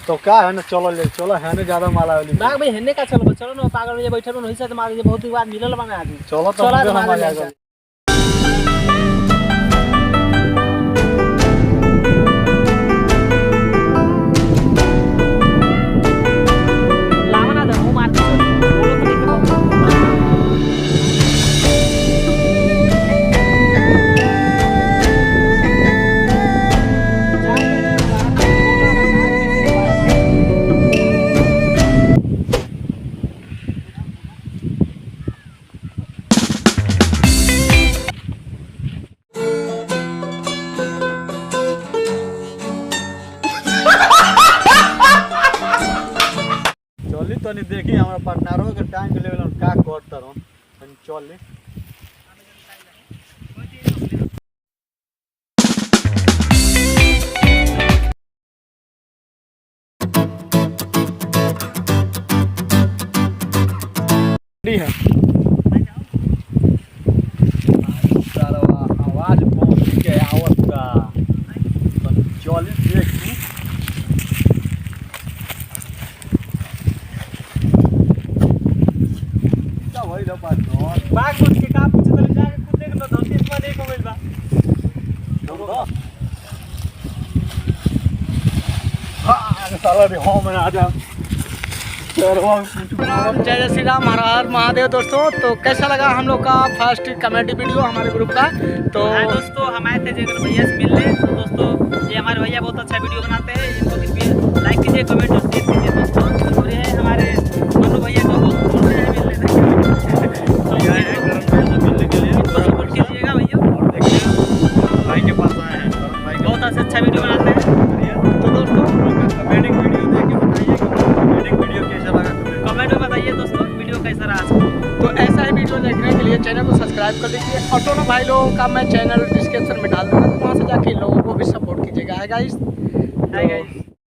तो क्या है ना, चलो ले चलो है ना ज्यादा माला वाली बाग भाई हेने का चलो चलो ना पागल में बैठल में हिस्सा मार बहुत बार मिलल बना आदमी चलो तो चलो हम मार आ ले लावना दे मुंह मार बोलो तो नहीं चली तो नहीं देखी हमारा पार्टनरों के टाइम के लेवल का करता रहो चल है आवाज पहुंच के आवत का चल देख बाग बन के का पूछे तो जाके खुद देख लो धरती पर देख हो गइल बा हां साला रे हो में आ जा जय जय श्री राम, हर हर महादेव। दोस्तों तो कैसा लगा हम लोग का फर्स्ट कमेडी वीडियो हमारे ग्रुप का? तो दोस्तों हम आए थे जयगन भैया से मिलने। तो दोस्तों ये हमारे भैया बहुत अच्छा वीडियो बनाते हैं, इनको लाइक कीजिए, कमेंट और शेयर कीजिए दोस्तों। और ये है हमारे मनु भैया को बहुत ढूंढ रहे हैं मिलने तो मिलने के लिए सपोर्ट कीजिएगा भैया। और देखिए भाई के पास आए हैं, भाई बहुत अच्छा वीडियो बनाते हैं। तो दोस्तों कमेडी वीडियो देख के बताइए कमेडी वीडियो कैसा लगा कमेंट में बताइए दोस्तों वीडियो कैसा रहा। तो ऐसा ही वीडियो देखने के लिए चैनल को सब्सक्राइब कर लीजिए और दोनों भाई लोगों का मैं चैनल डिस्क्रिप्शन में डाल दूंगा, तो वहाँ से जाके लोगों को भी सपोर्ट कीजिएगा। Hi guys.